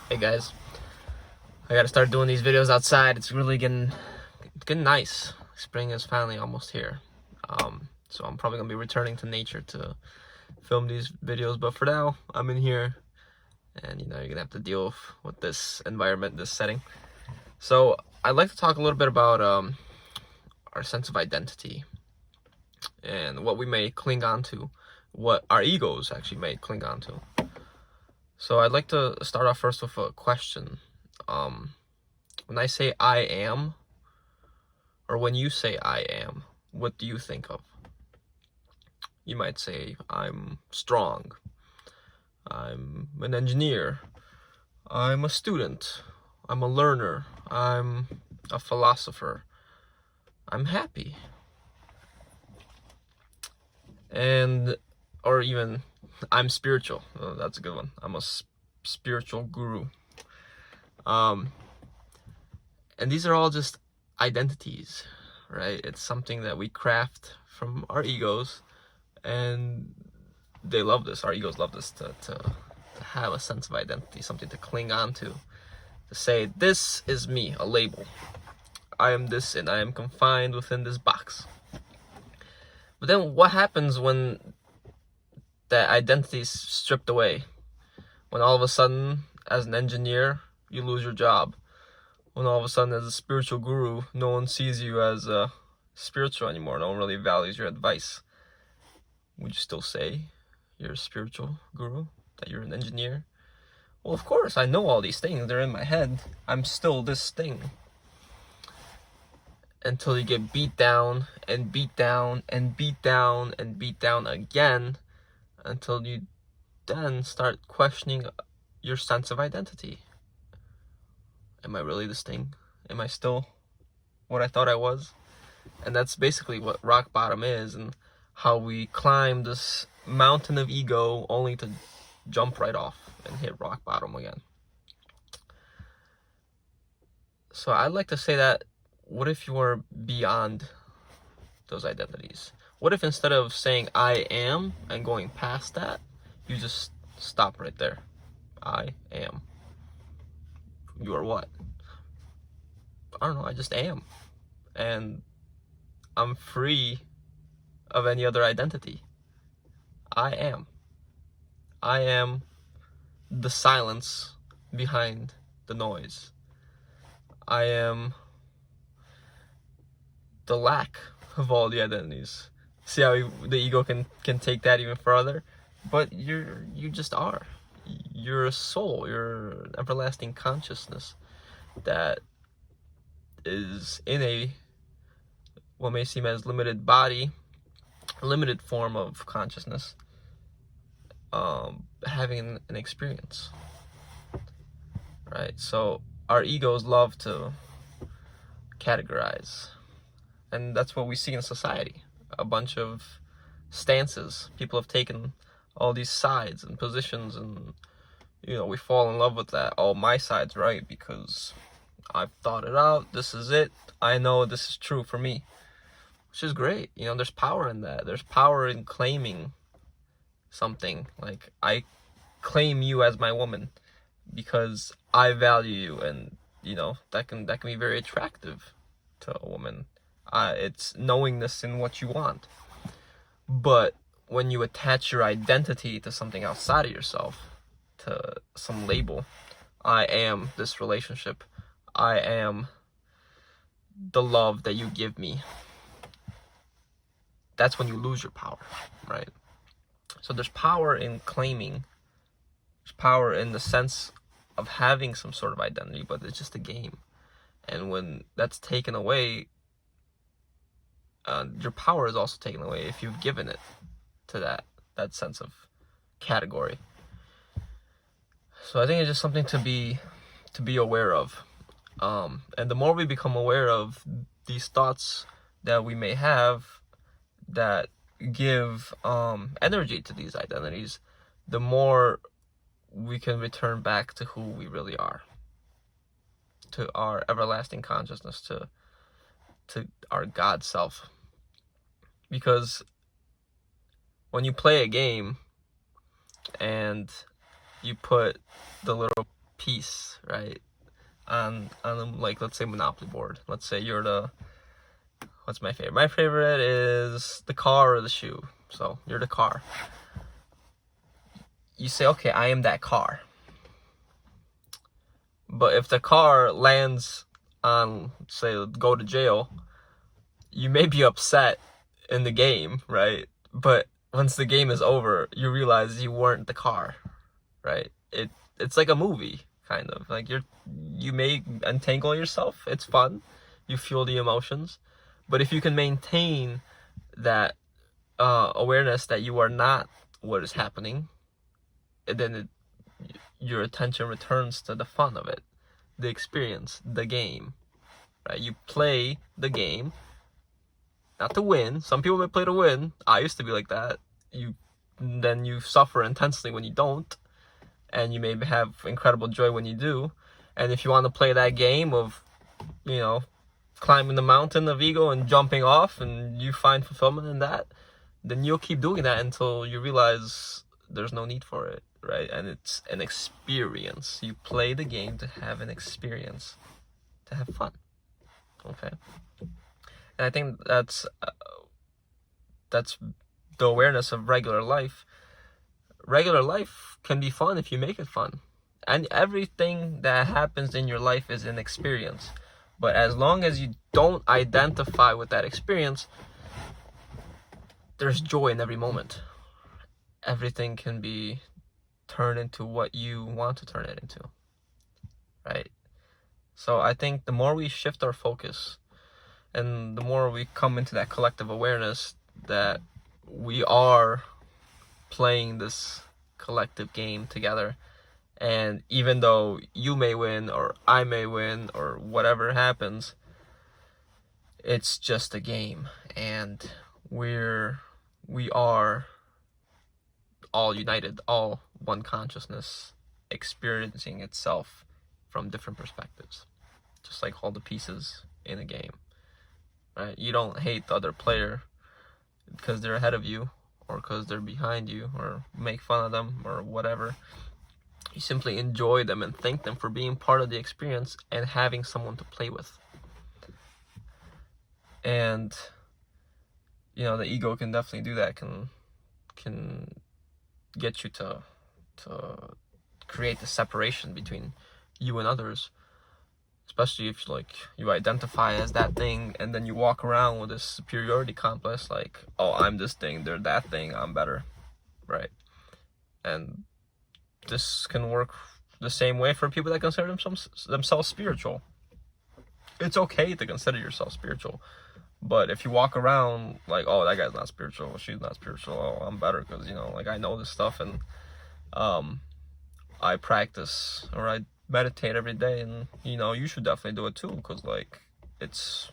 Hey guys, I gotta start doing these videos outside. It's really getting nice. Spring is finally almost here. So I'm probably gonna be returning to nature to film these videos. But for now, I'm in here, and you're gonna have to deal with this environment, this setting. So I'd like to talk a little bit about our sense of identity and what we may cling on to, what our egos actually may cling on to. So I'd like to start off first with a question. When I say I am, or when you say I am, what do you think of? You might say, I'm strong, I'm an engineer, I'm a student, I'm a learner, I'm a philosopher, I'm happy. Or even, I'm spiritual. Oh, that's a good one. I'm a spiritual guru. And these are all just identities, right? It's something that we craft from our egos, and they love this. Our egos love this to have a sense of identity, something to cling on to say, this is me, a label. I am this, and I am confined within this box. But then what happens when that identity is stripped away? When all of a sudden, as an engineer, you lose your job. When all of a sudden, as a spiritual guru, no one sees you as spiritual anymore. No one really values your advice. Would you still say you're a spiritual guru? That you're an engineer? Well, of course, I know all these things. They're in my head. I'm still this thing. Until you get beat down and beat down and beat down and beat down again, until you then start questioning your sense of identity. Am I really this thing? Am I still what I thought I was? And that's basically what rock bottom is, and how we climb this mountain of ego only to jump right off and hit rock bottom again. So I'd like to say that, what if you were beyond those identities? What if instead of saying I am and going past that, you just stop right there? I am. You are what? I don't know, I just am. And I'm free of any other identity. I am. I am the silence behind the noise. I am the lack of all the identities. See how the ego can take that even further? But you just are. You're a soul. You're an everlasting consciousness that is in a, what may seem as limited body, limited form of consciousness, having an experience, right? So our egos love to categorize, and that's what we see in society. A bunch of stances. People have taken all these sides and positions, and we fall in love with that. Oh, my side's right because I've thought it out. This is it. I know this is true for me, which is great. There's power in that. There's power in claiming something. Like, I claim you as my woman because I value you, and that can be very attractive to a woman. It's knowingness in what you want. But when you attach your identity to something outside of yourself, to some label, I am this relationship, I am the love that you give me, that's when you lose your power, right? So there's power in claiming, there's power in the sense of having some sort of identity, but it's just a game. And when that's taken away, your power is also taken away if you've given it to that sense of category. So I think it's just something to be aware of. And the more we become aware of these thoughts that we may have that give energy to these identities, the more we can return back to who we really are, to our everlasting consciousness, to our God self. Because when you play a game and you put the little piece, right? On like, let's say Monopoly board. Let's say you're the, what's my favorite? My favorite is the car or the shoe. So you're the car. You say, okay, I am that car. But if the car lands on, say, go to jail, you may be upset in the game, right? But once the game is over, you realize you weren't the car, right? It's like a movie, kind of. Like, you may entangle yourself. It's fun. You feel the emotions. But if you can maintain that awareness that you are not what is happening, then your attention returns to the fun of it, the experience, the game, right? You play the game, not to win. Some people may play to win. I used to be like that. Then you suffer intensely when you don't, and you may have incredible joy when you do. And if you want to play that game of, climbing the mountain of ego and jumping off, and you find fulfillment in that, then you'll keep doing that until you realize there's no need for it, right? And it's an experience. You play the game to have an experience, to have fun, okay? And I think that's the awareness of regular life. Regular life can be fun if you make it fun. And everything that happens in your life is an experience. But as long as you don't identify with that experience, there's joy in every moment. Everything can be turned into what you want to turn it into, right? So I think the more we shift our focus, and the more we come into that collective awareness that we are playing this collective game together, and even though you may win or I may win or whatever happens, it's just a game, and we are all united, all one consciousness, experiencing itself from different perspectives, just like all the pieces in a game, right? You don't hate the other player because they're ahead of you, or because they're behind you, or make fun of them, or whatever. You simply enjoy them and thank them for being part of the experience and having someone to play with. And the ego can definitely do that, can get you to create the separation between you and others, especially if you identify as that thing, and then you walk around with this superiority complex, like, oh, I'm this thing, they're that thing, I'm better, right? And this can work the same way for people that consider themselves spiritual. It's okay to consider yourself spiritual, but if you walk around like, oh, that guy's not spiritual, she's not spiritual, oh, I'm better because I know this stuff, and I practice or I meditate every day, and you should definitely do it too, because it's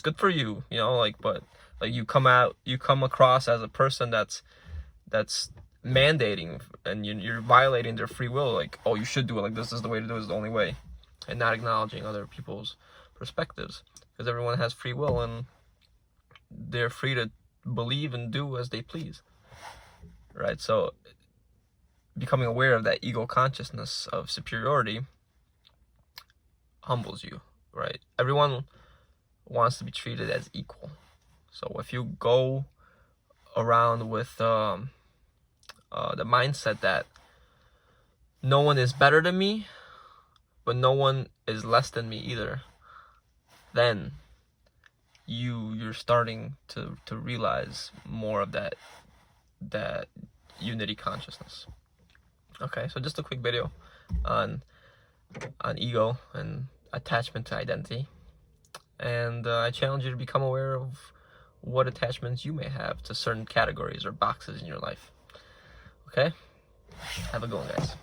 good for you, but you come across as a person that's mandating, and you're violating their free will, like, oh, you should do it like this is the way to do it, is the only way, and not acknowledging other people's perspectives, because everyone has free will and they're free to believe and do as they please, right? So becoming aware of that ego consciousness of superiority humbles you, right? Everyone wants to be treated as equal. So if you go around with the mindset that no one is better than me, but no one is less than me either, then you're starting to realize more of that unity consciousness. Okay, so just a quick video on ego and attachment to identity, and I challenge you to become aware of what attachments you may have to certain categories or boxes in your life. Okay, have a good one, guys.